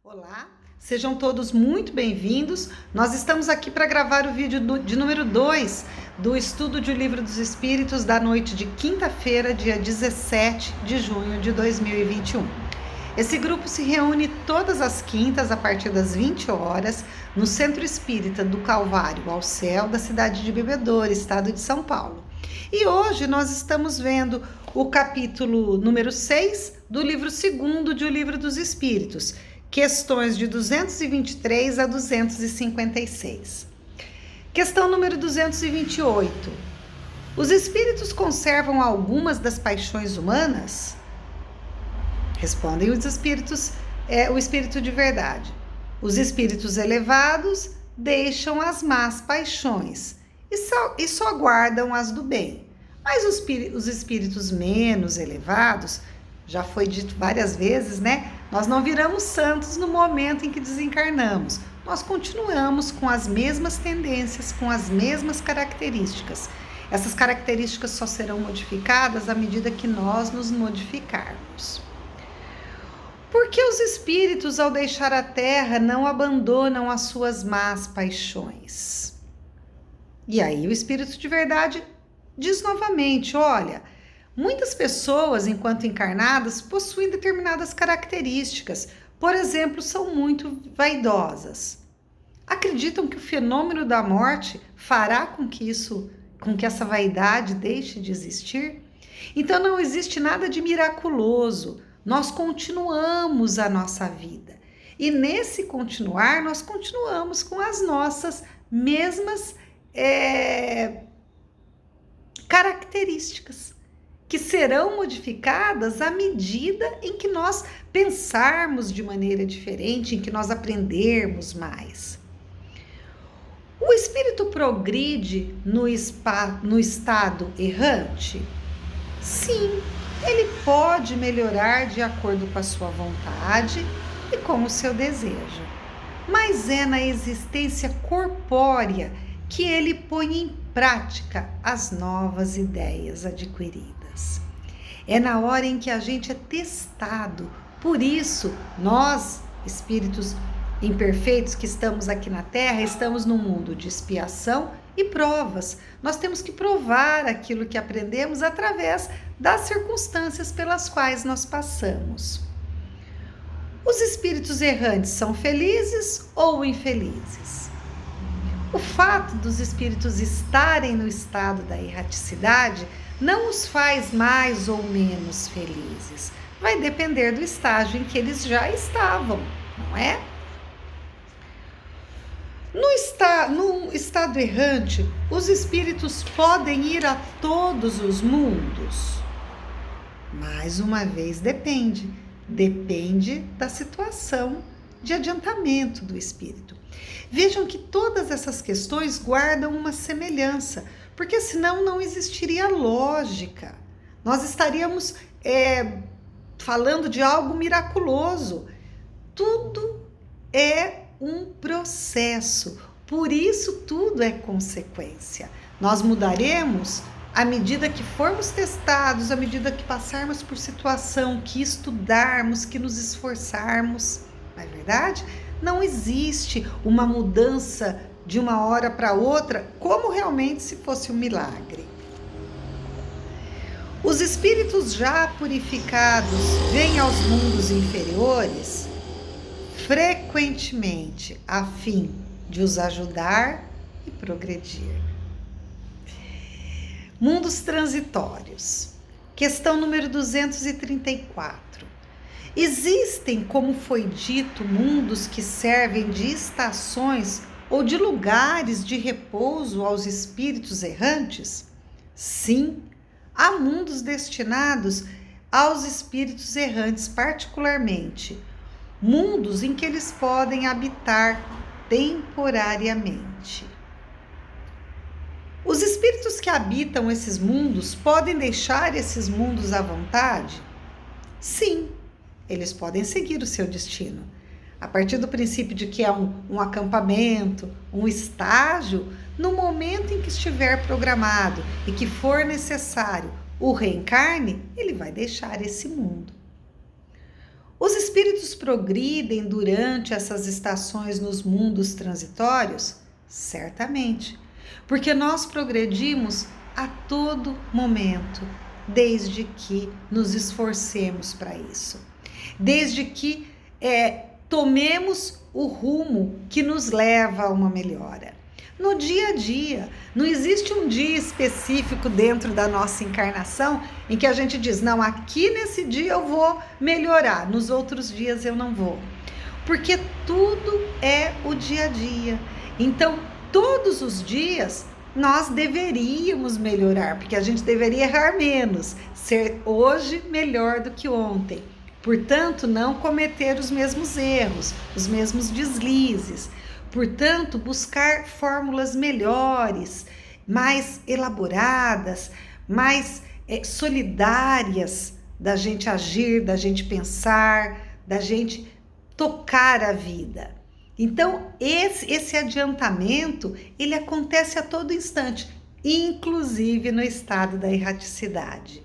Olá, sejam todos muito bem-vindos. Nós estamos aqui para gravar o vídeo de número 2 do estudo de O Livro dos Espíritos da noite de quinta-feira, dia 17 de junho de 2021. Esse grupo se reúne todas as quintas a partir das 20 horas no Centro Espírita do Calvário ao Céu da cidade de Bebedouro, estado de São Paulo. E hoje nós estamos vendo o capítulo número 6 do livro 2º de O Livro dos Espíritos, questões de 223 a 256. Questão número 228. Os espíritos conservam algumas das paixões humanas? Respondem os espíritos, o espírito de verdade. Os espíritos elevados deixam as más paixões e só guardam as do bem. Mas os espíritos menos elevados, já foi dito várias vezes, né? Nós não viramos santos no momento em que desencarnamos. Nós continuamos com as mesmas tendências, com as mesmas características. Essas características só serão modificadas à medida que nós nos modificarmos. Por que os espíritos, ao deixar a Terra, não abandonam as suas más paixões? E aí o espírito de verdade diz novamente, olha, muitas pessoas, enquanto encarnadas, possuem determinadas características. Por exemplo, são muito vaidosas. Acreditam que o fenômeno da morte fará com que essa vaidade deixe de existir? Então não existe nada de miraculoso. Nós continuamos a nossa vida. E nesse continuar, nós continuamos com as nossas mesmas características, que serão modificadas à medida em que nós pensarmos de maneira diferente, em que nós aprendermos mais. O espírito progride no estado errante? Sim, ele pode melhorar de acordo com a sua vontade e com o seu desejo, mas é na existência corpórea que ele põe em prática as novas ideias adquiridas. É na hora em que a gente é testado. Por isso, nós, espíritos imperfeitos que estamos aqui na Terra, estamos num mundo de expiação e provas. Nós temos que provar aquilo que aprendemos através das circunstâncias pelas quais nós passamos. Os espíritos errantes são felizes ou infelizes? O fato dos espíritos estarem no estado da erraticidade não os faz mais ou menos felizes. Vai depender do estágio em que eles já estavam, não é? No estado errante, os espíritos podem ir a todos os mundos? Mais uma vez, depende da situação de adiantamento do espírito. Vejam que todas essas questões guardam uma semelhança, porque senão não existiria lógica. Nós estaríamos falando de algo miraculoso. Tudo é um processo, por isso tudo é consequência. Nós mudaremos à medida que formos testados, à medida que passarmos por situação, que estudarmos, que nos esforçarmos. Não é verdade? Não existe uma mudança de uma hora para outra, como realmente se fosse um milagre. Os espíritos já purificados vêm aos mundos inferiores frequentemente, a fim de os ajudar e progredir. Mundos transitórios. Questão número 234. Existem, como foi dito, mundos que servem de estações ou de lugares de repouso aos espíritos errantes? Sim, há mundos destinados aos espíritos errantes particularmente, mundos em que eles podem habitar temporariamente. Os espíritos que habitam esses mundos podem deixar esses mundos à vontade? Sim. Eles podem seguir o seu destino. A partir do princípio de que é um acampamento, um estágio, no momento em que estiver programado e que for necessário o reencarne, ele vai deixar esse mundo. Os espíritos progridem durante essas estações nos mundos transitórios? Certamente, porque nós progredimos a todo momento, desde que nos esforcemos para isso, desde que tomemos o rumo que nos leva a uma melhora. No dia a dia, não existe um dia específico dentro da nossa encarnação em que a gente diz, não, aqui nesse dia eu vou melhorar, nos outros dias eu não vou. Porque tudo é o dia a dia. Então, todos os dias nós deveríamos melhorar, porque a gente deveria errar menos, ser hoje melhor do que ontem. Portanto, não cometer os mesmos erros, os mesmos deslizes. Portanto, buscar fórmulas melhores, mais elaboradas, mais solidárias da gente agir, da gente pensar, da gente tocar a vida. Então, esse adiantamento, ele acontece a todo instante, inclusive no estado da erraticidade.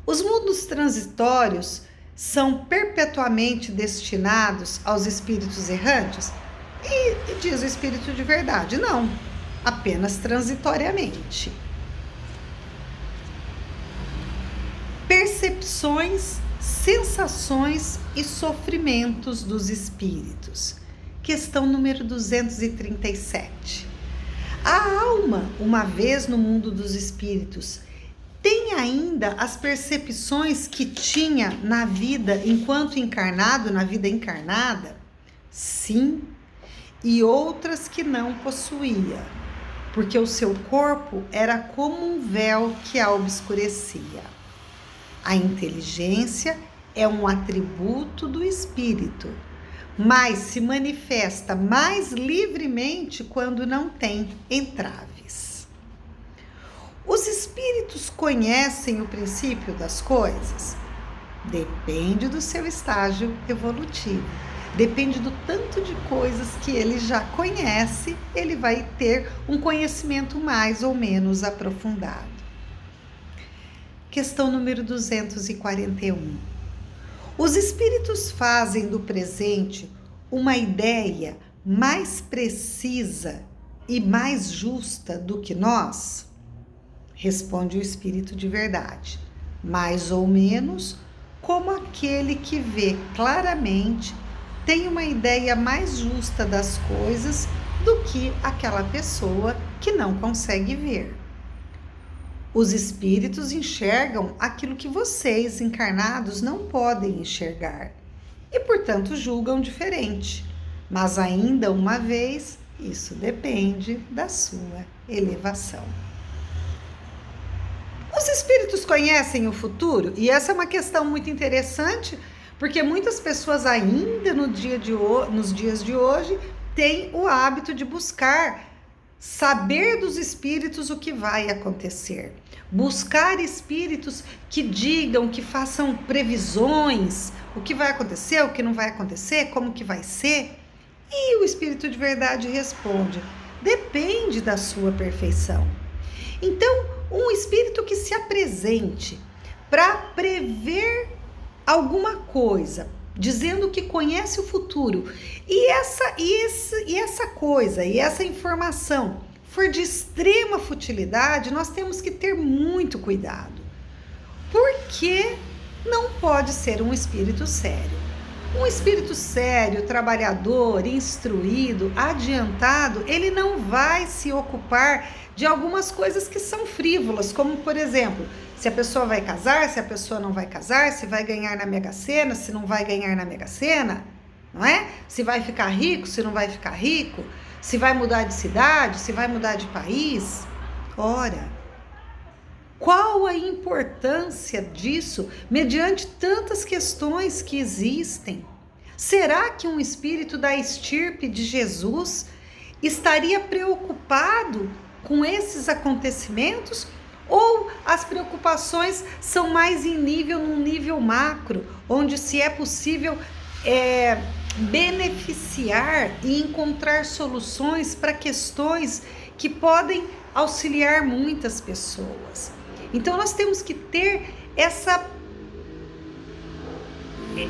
Os mundos transitórios são perpetuamente destinados aos espíritos errantes? E diz o espírito de verdade, não, apenas transitoriamente. Percepções, sensações e sofrimentos dos espíritos. Questão número 237. A alma, uma vez no mundo dos espíritos, tem ainda as percepções que tinha na vida enquanto encarnado, na vida encarnada? Sim, e outras que não possuía, porque o seu corpo era como um véu que a obscurecia. A inteligência é um atributo do espírito, mas se manifesta mais livremente quando não tem entraves. Os espíritos conhecem o princípio das coisas? Depende do seu estágio evolutivo. Depende do tanto de coisas que ele já conhece, ele vai ter um conhecimento mais ou menos aprofundado. Questão número 241. Os espíritos fazem do presente uma ideia mais precisa e mais justa do que nós? Responde o espírito de verdade, mais ou menos como aquele que vê claramente tem uma ideia mais justa das coisas do que aquela pessoa que não consegue ver. Os espíritos enxergam aquilo que vocês, encarnados, não podem enxergar e, portanto, julgam diferente. Mas ainda uma vez, isso depende da sua elevação. Os espíritos conhecem o futuro? E essa é uma questão muito interessante, porque muitas pessoas ainda nos dias de hoje têm o hábito de buscar saber dos espíritos o que vai acontecer. Buscar espíritos que digam, que façam previsões, o que vai acontecer, o que não vai acontecer, como que vai ser. E o espírito de verdade responde, depende da sua perfeição. Então, um espírito que se apresente para prever alguma coisa, dizendo que conhece o futuro, e essa coisa, e essa informação for de extrema futilidade, nós temos que ter muito cuidado, porque não pode ser um espírito sério. Um espírito sério, trabalhador, instruído, adiantado, ele não vai se ocupar de algumas coisas que são frívolas, como, por exemplo, se a pessoa vai casar, se a pessoa não vai casar, se vai ganhar na Mega Sena, se não vai ganhar na Mega Sena, não é? Se vai ficar rico, se não vai ficar rico, se vai mudar de cidade, se vai mudar de país. Ora, qual a importância disso mediante tantas questões que existem? Será que um espírito da estirpe de Jesus estaria preocupado com esses acontecimentos? Ou as preocupações são mais num nível macro, onde se é possível beneficiar e encontrar soluções para questões que podem auxiliar muitas pessoas? Então nós temos que ter essa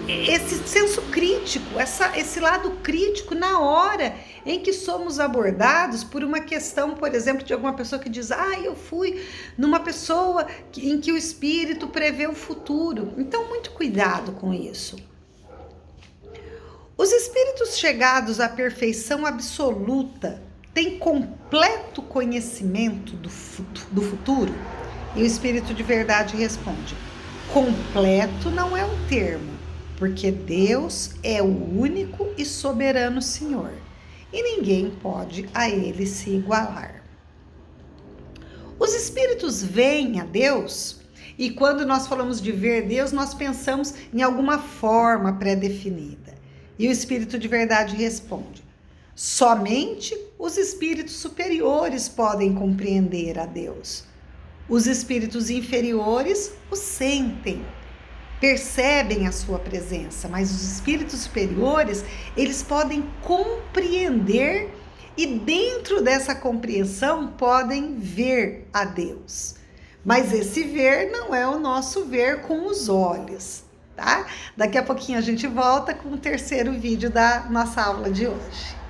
esse senso crítico, esse lado crítico na hora em que somos abordados por uma questão, por exemplo, de alguma pessoa que diz: eu fui numa pessoa em que o espírito prevê o futuro. Então, muito cuidado com isso. Os espíritos chegados à perfeição absoluta têm completo conhecimento do futuro? E o espírito de verdade responde: completo não é um termo, porque Deus é o único e soberano Senhor, e ninguém pode a ele se igualar. Os espíritos veem a Deus, e quando nós falamos de ver Deus, nós pensamos em alguma forma pré-definida. E o espírito de verdade responde: somente os espíritos superiores podem compreender a Deus. Os espíritos inferiores o sentem, percebem a sua presença, mas os espíritos superiores, eles podem compreender e dentro dessa compreensão podem ver a Deus. Mas esse ver não é o nosso ver com os olhos, tá? Daqui a pouquinho a gente volta com o terceiro vídeo da nossa aula de hoje.